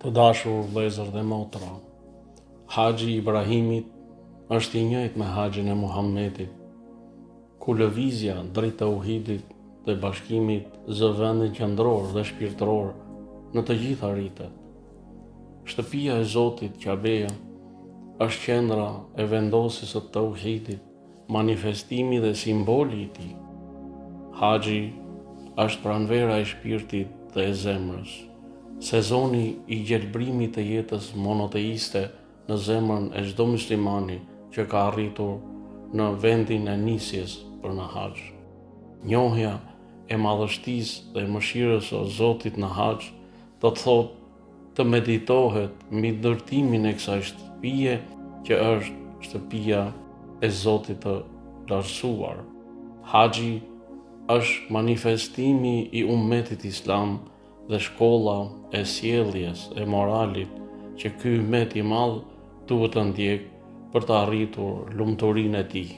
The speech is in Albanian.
Të dashur vëllezër dhe motra, Haxhi i Ibrahimit është i njëjtë me Haxhin e Muhamedit, ku lëvizja drejt tauhidit dhe bashkimit zë vendin qendror dhe shpirtëror në të gjitha rritet. Shtëpia e Zotit Kabeja është qendra e vendosjes së tauhidit, manifestimi dhe simboli i tij. Haxhi është pranvera e shpirtit dhe e zemrës, sezoni i gjelbrimit të jetës monoteiste në zemrën e çdo muslimani që ka arritur në vendin e nisjes për në Haxh. Njohja e madhështisë dhe mëshirës së Zotit në Haxh do të thotë të meditohet mbi ndërtimin e kësaj shtëpie që është shtëpia e Zotit të lartësuar. Haxhi është manifestimi i ummetit islam dhe shkolla e sjelljes e moralit që ky ummet i madh duhet të ndjekë për të arritur lumturinë e tij.